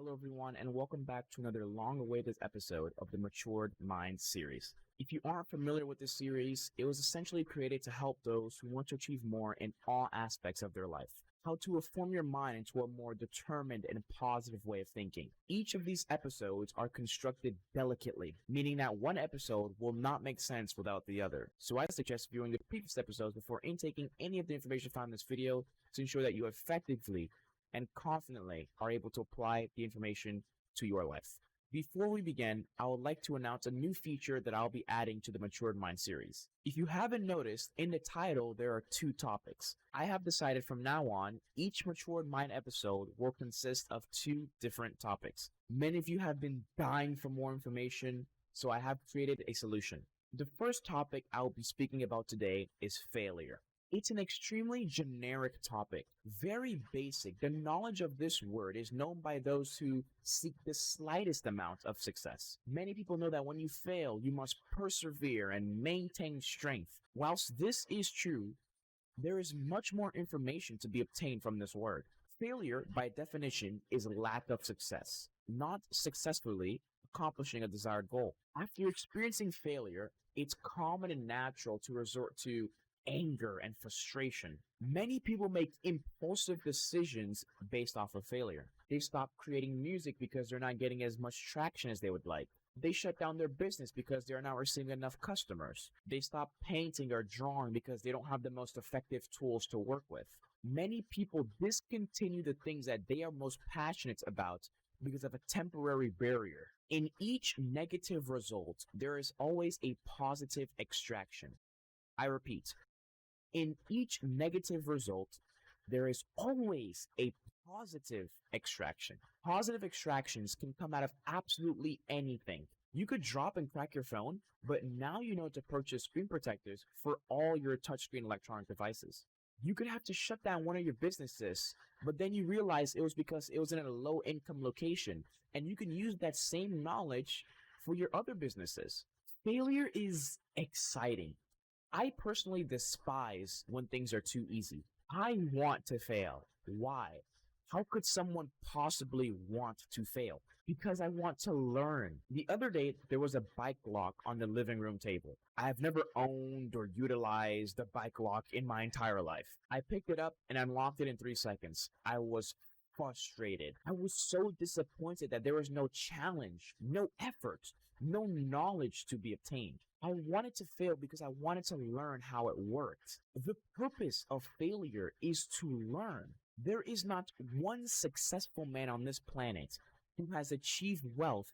Hello, everyone, and welcome back to another long awaited episode of the Matured Mind series. If you aren't familiar with this series, it was essentially created to help those who want to achieve more in all aspects of their life. How to form your mind into a more determined and positive way of thinking. Each of these episodes are constructed delicately, meaning that one episode will not make sense without the other. So I suggest viewing the previous episodes before intaking any of the information found in this video to ensure that you effectively and confidently are able to apply the information to your life. Before we begin, I would like to announce a new feature that I'll be adding to the Matured Mind series. If you haven't noticed, in the title there are two topics. I have decided from now on, each Matured Mind episode will consist of two different topics. Many of you have been dying for more information, so I have created a solution. The first topic I will be speaking about today is failure. It's an extremely generic topic, very basic. The knowledge of this word is known by those who seek the slightest amount of success. Many people know that when you fail, you must persevere and maintain strength. Whilst this is true, there is much more information to be obtained from this word. Failure, by definition, is lack of success, not successfully accomplishing a desired goal. After experiencing failure, it's common and natural to resort to anger and frustration. Many people make impulsive decisions based off of failure. They stop creating music because they're not getting as much traction as they would like. They shut down their business because they're not receiving enough customers. They stop painting or drawing because they don't have the most effective tools to work with. Many people discontinue the things that they are most passionate about because of a temporary barrier. In each negative result, there is always a positive extraction. I repeat, in each negative result, there is always a positive extraction. Positive extractions can come out of absolutely anything. You could drop and crack your phone, but now you know to purchase screen protectors for all your touchscreen electronic devices. You could have to shut down one of your businesses, but then you realize it was because it was in a low income location, and you can use that same knowledge for your other businesses. Failure is exciting. I personally despise when things are too easy. I want to fail. Why? How could someone possibly want to fail? Because I want to learn. The other day, there was a bike lock on the living room table. I've never owned or utilized a bike lock in my entire life. I picked it up and unlocked it in 3 seconds. I was frustrated. I was so disappointed that there was no challenge, no effort, no knowledge to be obtained. I wanted to fail because I wanted to learn how it worked. The purpose of failure is to learn. There is not one successful man on this planet who has achieved wealth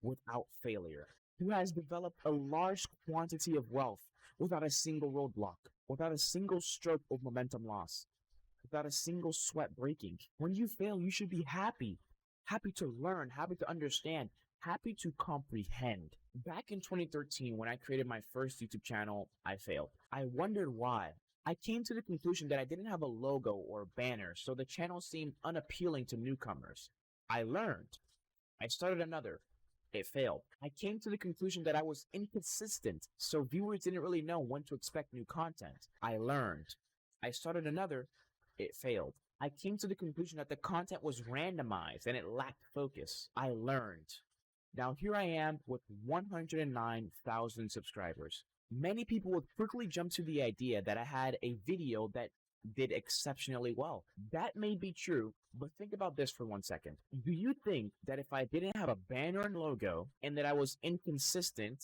without failure, who has developed a large quantity of wealth without a single roadblock, without a single stroke of momentum loss, without a single sweat breaking. When you fail, you should be happy. Happy to learn, happy to understand, happy to comprehend. Back in 2013, when I created my first YouTube channel, I failed. I wondered why. I came to the conclusion that I didn't have a logo or a banner, so the channel seemed unappealing to newcomers. I learned. I started another. It failed. I came to the conclusion that I was inconsistent, so viewers didn't really know when to expect new content. I learned. I started another. It failed. I came to the conclusion that the content was randomized and it lacked focus. I learned. Now here I am with 109,000 subscribers. Many people would quickly jump to the idea that I had a video that did exceptionally well. That may be true, but think about this for 1 second. Do you think that if I didn't have a banner and logo and that I was inconsistent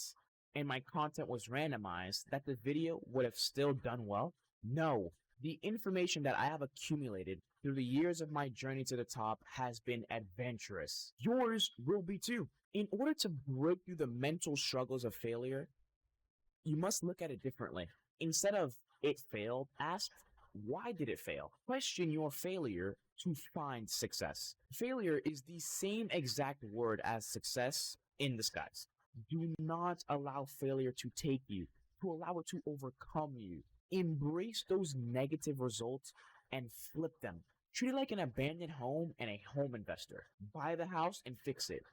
and my content was randomized, that the video would have still done well? No. The information that I have accumulated through the years of my journey to the top has been adventurous. Yours will be too. In order to break through the mental struggles of failure, you must look at it differently. Instead of it failed, ask why did it fail? Question your failure to find success. Failure is the same exact word as success in disguise. Do not allow failure to take you, to allow it to overcome you. Embrace those negative results and flip them. Treat it like an abandoned home and a home investor. Buy the house and fix it.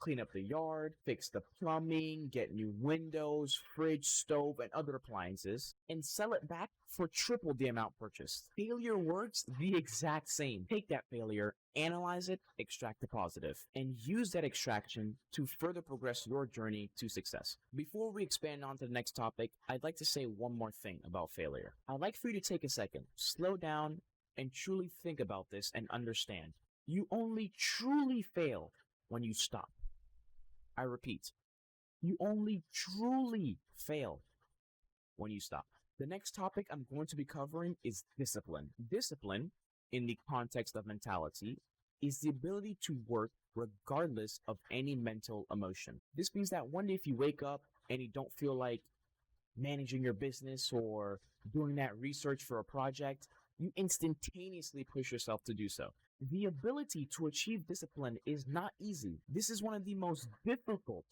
clean up the yard, fix the plumbing, get new windows, fridge, stove, and other appliances, and sell it back for triple the amount purchased. Failure works the exact same. Take that failure, analyze it, extract the positive, and use that extraction to further progress your journey to success. Before we expand on to the next topic, I'd like to say one more thing about failure. I'd like for you to take a second, slow down, and truly think about this and understand. You only truly fail when you stop. I repeat, you only truly fail when you stop. The next topic I'm going to be covering is discipline. Discipline, in the context of mentality, is the ability to work regardless of any mental emotion. This means that one day if you wake up and you don't feel like managing your business or doing that research for a project, you instantaneously push yourself to do so. The ability to achieve discipline is not easy. This is one of the most difficult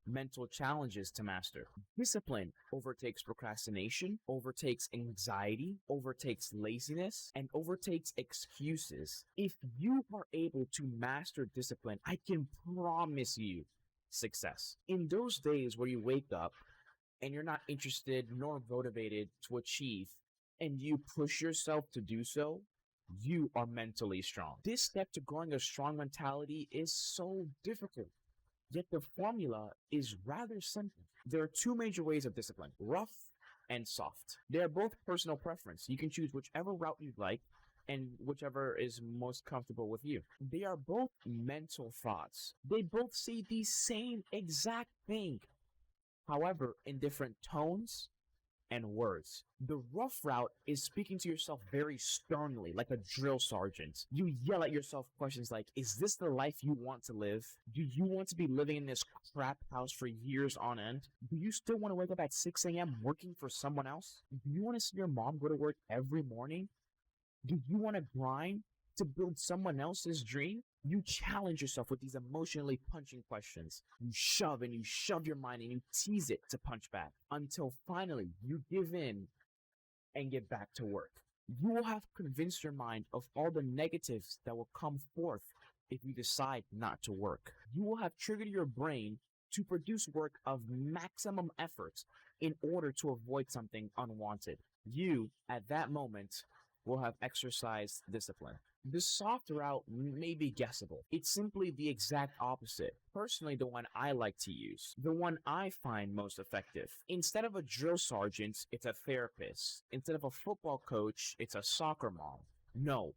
mental challenges to master. Discipline overtakes procrastination, overtakes anxiety, overtakes laziness, and overtakes excuses. If you are able to master discipline, I can promise you success. In those days where you wake up and you're not interested nor motivated to achieve, and you push yourself to do so, you are mentally strong. This step to growing a strong mentality is so difficult, yet the formula is rather simple. There are two major ways of discipline, rough and soft. They are both personal preference. You can choose whichever route you'd like and whichever is most comfortable with you. They are both mental thoughts. They both say the same exact thing, however, in different tones and words. The rough route is speaking to yourself very sternly, like a drill sergeant. You yell at yourself questions like, is this the life you want to live? Do you want to be living in this crap house for years on end? Do you still want to wake up at 6 a.m. working for someone else? Do you want to see your mom go to work every morning? Do you want to grind to build someone else's dream? You challenge yourself with these emotionally punching questions. You shove your mind and you tease it to punch back until finally you give in and get back to work. You will have convinced your mind of all the negatives that will come forth if you decide not to work. You will have triggered your brain to produce work of maximum effort in order to avoid something unwanted. You, at that moment, will have exercised discipline. The soft route may be guessable. It's simply the exact opposite. Personally, the one I like to use. The one I find most effective. Instead of a drill sergeant, it's a therapist. Instead of a football coach, it's a soccer mom. No,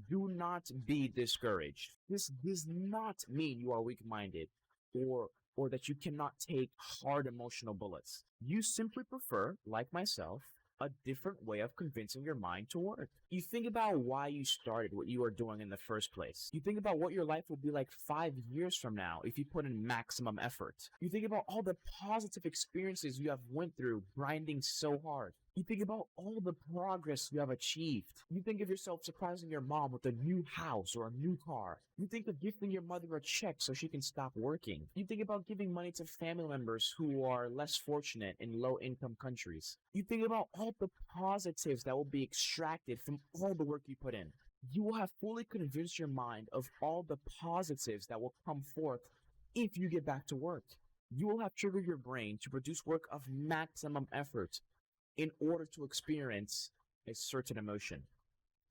do not be discouraged. This does not mean you are weak-minded or that you cannot take hard emotional bullets. You simply prefer, like myself, a different way of convincing your mind to work. You think about why you started what you are doing in the first place. You think about what your life will be like 5 years from now if you put in maximum effort. You think about all the positive experiences you have went through grinding so hard. You think about all the progress you have achieved. You think of yourself surprising your mom with a new house or a new car. You think of gifting your mother a check so she can stop working. You think about giving money to family members who are less fortunate in low-income countries. You think about all the positives that will be extracted from all the work you put in. You will have fully convinced your mind of all the positives that will come forth if you get back to work. You will have triggered your brain to produce work of maximum effort in order to experience a certain emotion,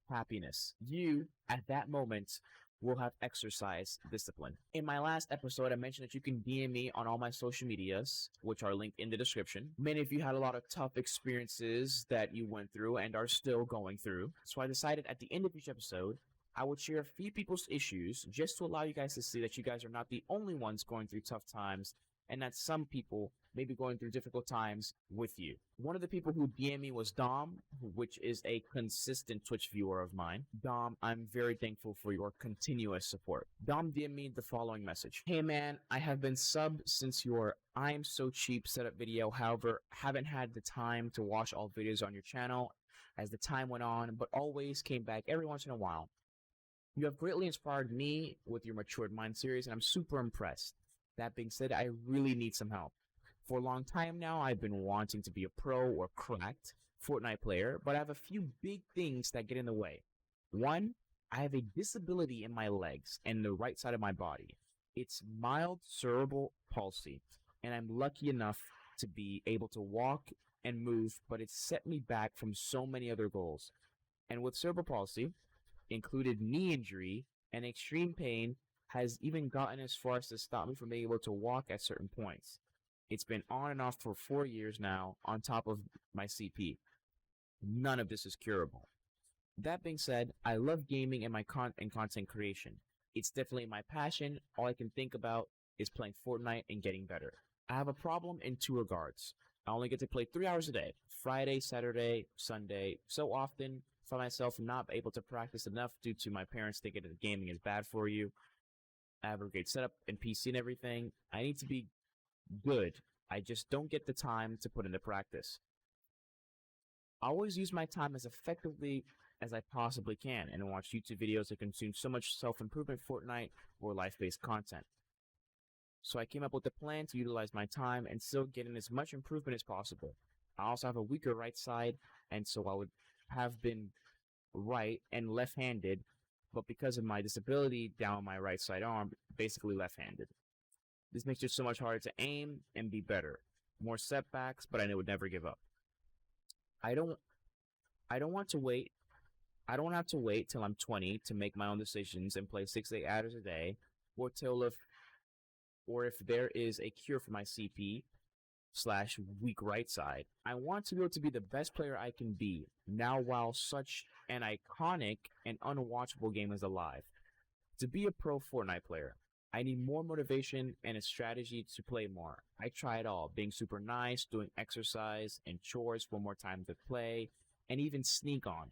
happiness. You, at that moment, will have exercised discipline. In my last episode, I mentioned that you can DM me on all my social medias, which are linked in the description. Many of you had a lot of tough experiences that you went through and are still going through. So I decided at the end of each episode, I would share a few people's issues just to allow you guys to see that you guys are not the only ones going through tough times and that some people may be going through difficult times with you. One of the people who DM'd me was Dom, which is a consistent Twitch viewer of mine. Dom, I'm very thankful for your continuous support. Dom DM'd me the following message. Hey man, I have been subbed since your I am so cheap setup video. However, haven't had the time to watch all videos on your channel as the time went on, but always came back every once in a while. You have greatly inspired me with your Matured Mind series, and I'm super impressed. That being said, I really need some help. For a long time now, I've been wanting to be a pro or cracked Fortnite player, but I have a few big things that get in the way. One, I have a disability in my legs and the right side of my body. It's mild cerebral palsy, and I'm lucky enough to be able to walk and move, but it's set me back from so many other goals. And with cerebral palsy, included knee injury and extreme pain has even gotten as far as to stop me from being able to walk at certain points. It's been on and off for 4 years now, on top of my CP. None of this is curable. That being said, I love gaming and content creation. It's definitely my passion. All I can think about is playing Fortnite and getting better. I have a problem in two regards. I only get to play 3 hours a day, Friday, Saturday, Sunday. So often, find myself not able to practice enough due to my parents thinking that gaming is bad for you. I have a great setup and PC and everything. I need to be good. I just don't get the time to put into practice. I always use my time as effectively as I possibly can and watch YouTube videos that consume so much self-improvement, Fortnite, or life-based content. So I came up with a plan to utilize my time and still get in as much improvement as possible. I also have a weaker right side, and so I would have been right and left-handed, but because of my disability down my right side arm, basically left-handed. This makes it so much harder to aim and be better. More setbacks, but I would never give up. I don't want to wait. I don't have to wait till I'm 20 to make my own decisions and play 6 to 8 hours a day, or if there is a cure for my CP / weak right side. I want to be able to be the best player I can be now while such an iconic and unwatchable game is alive. To be a pro Fortnite player, I need more motivation and a strategy to play more. I try it all, being super nice, doing exercise and chores for more time to play, and even sneak on.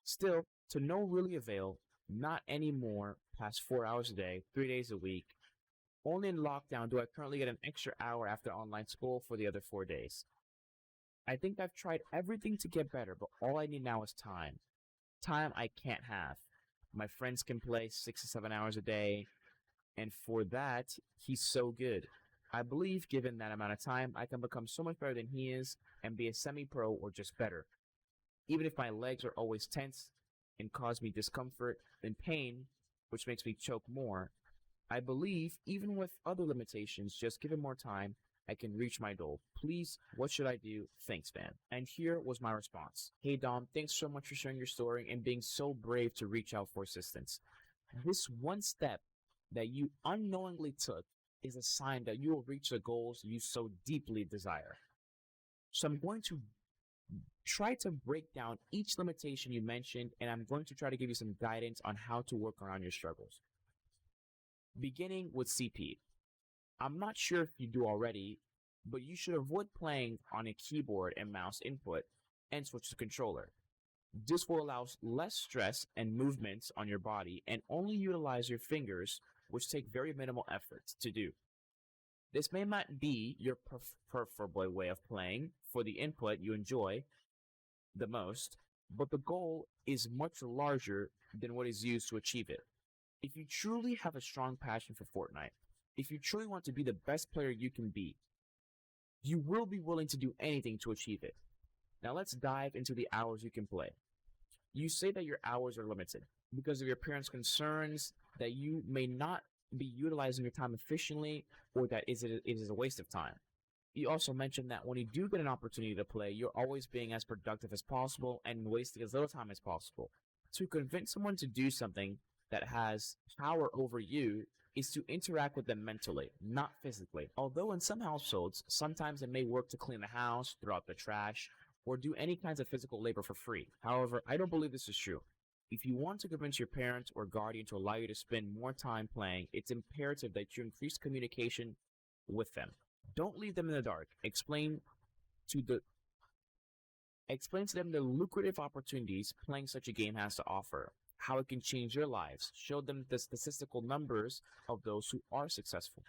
Still, to no really avail, not anymore past 4 hours a day, 3 days a week. Only in lockdown do I currently get an extra hour after online school for the other 4 days. I think I've tried everything to get better, but all I need now is time. Time I can't have. My friends can play 6 to 7 hours a day, and for that, he's so good. I believe given that amount of time, I can become so much better than he is and be a semi-pro or just better. Even if my legs are always tense and cause me discomfort and pain, which makes me choke more, I believe, even with other limitations, just given more time, I can reach my goal. Please, what should I do? Thanks, man. And here was my response. Hey, Dom, thanks so much for sharing your story and being so brave to reach out for assistance. This one step that you unknowingly took is a sign that you will reach the goals you so deeply desire. So I'm going to try to break down each limitation you mentioned, and I'm going to try to give you some guidance on how to work around your struggles. Beginning with CP. I'm not sure if you do already, but you should avoid playing on a keyboard and mouse input and switch to controller. This will allow less stress and movements on your body and only utilize your fingers, which take very minimal effort to do. This may not be your preferable way of playing for the input you enjoy the most, but the goal is much larger than what is used to achieve it. If you truly have a strong passion for Fortnite, if you truly want to be the best player you can be, you will be willing to do anything to achieve it. Now let's dive into the hours you can play. You say that your hours are limited because of your parents' concerns that you may not be utilizing your time efficiently or that it is a waste of time. You also mentioned that when you do get an opportunity to play, you're always being as productive as possible and wasting as little time as possible. To convince someone to do something that has power over you is to interact with them mentally, not physically. Although in some households, sometimes it may work to clean the house, throw out the trash, or do any kinds of physical labor for free. However, I don't believe this is true. If you want to convince your parent or guardian to allow you to spend more time playing, it's imperative that you increase communication with them. Don't leave them in the dark. Explain to them the lucrative opportunities playing such a game has to offer, how it can change their lives. Show them the statistical numbers of those who are successful.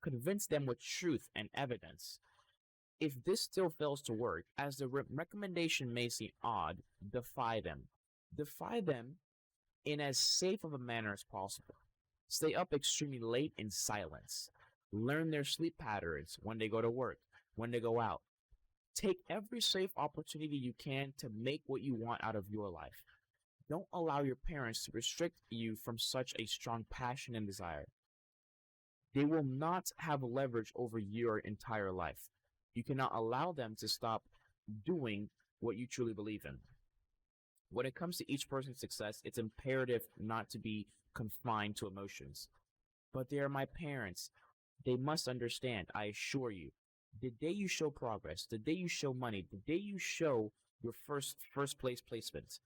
Convince them with truth and evidence. If this still fails to work, as the recommendation may seem odd, defy them. Defy them in as safe of a manner as possible. Stay up extremely late in silence. Learn their sleep patterns, when they go to work, when they go out. Take every safe opportunity you can to make what you want out of your life. Don't allow your parents to restrict you from such a strong passion and desire. They will not have leverage over your entire life. You cannot allow them to stop doing what you truly believe in. When it comes to each person's success, it's imperative not to be confined to emotions. But they are my parents. They must understand, I assure you. The day you show progress, the day you show money, the day you show your first place placement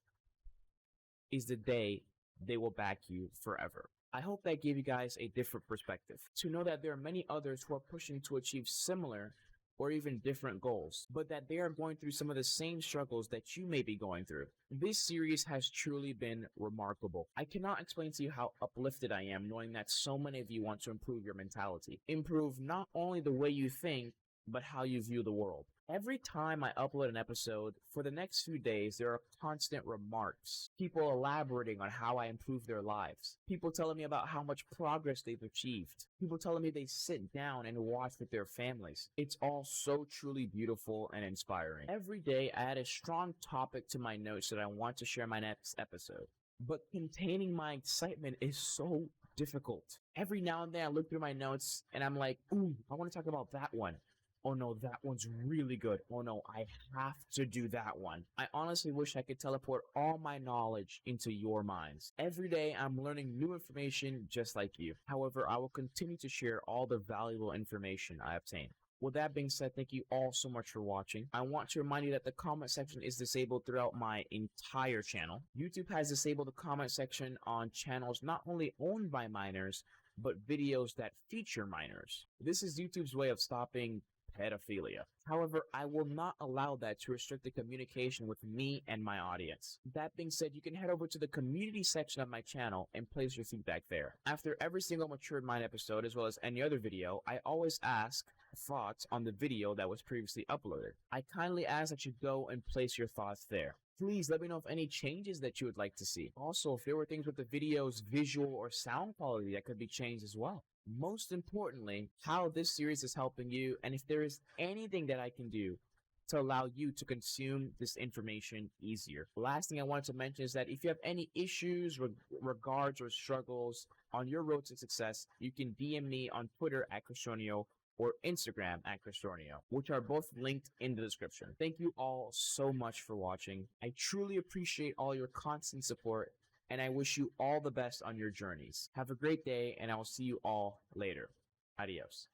is the day they will back you forever. I hope that gave you guys a different perspective to know that there are many others who are pushing to achieve similar or even different goals, but that they are going through some of the same struggles that you may be going through. This series has truly been remarkable. I cannot explain to you how uplifted I am knowing that so many of you want to improve your mentality. Improve not only the way you think, but how you view the world. Every time I upload an episode, for the next few days, there are constant remarks. People elaborating on how I improve their lives. People telling me about how much progress they've achieved. People telling me they sit down and watch with their families. It's all so truly beautiful and inspiring. Every day, I add a strong topic to my notes that I want to share in my next episode. But containing my excitement is so difficult. Every now and then, I look through my notes and I'm like, ooh, I want to talk about that one. Oh no, that one's really good. Oh no, I have to do that one. I honestly wish I could teleport all my knowledge into your minds. Every day I'm learning new information just like you. However, I will continue to share all the valuable information I obtain. With that being said, thank you all so much for watching. I want to remind you that the comment section is disabled throughout my entire channel. YouTube has disabled the comment section on channels not only owned by minors, but videos that feature minors. This is YouTube's way of stopping pedophilia. However, I will not allow that to restrict the communication with me and my audience. That being said, you can head over to the community section of my channel and place your feedback there. After every single Matured Mind episode, as well as any other video, I always ask thoughts on the video that was previously uploaded. I kindly ask that you go and place your thoughts there. Please let me know of any changes that you would like to see. Also, if there were things with the video's visual or sound quality that could be changed as well. Most importantly, how this series is helping you, and if there is anything that I can do to allow you to consume this information easier. The last thing I wanted to mention is that if you have any issues, regards, or struggles on your road to success, you can DM me on Twitter at Cristornio or Instagram at Cristornio, which are both linked in the description. Thank you all so much for watching. I truly appreciate all your constant support, and I wish you all the best on your journeys. Have a great day, and I will see you all later. Adios.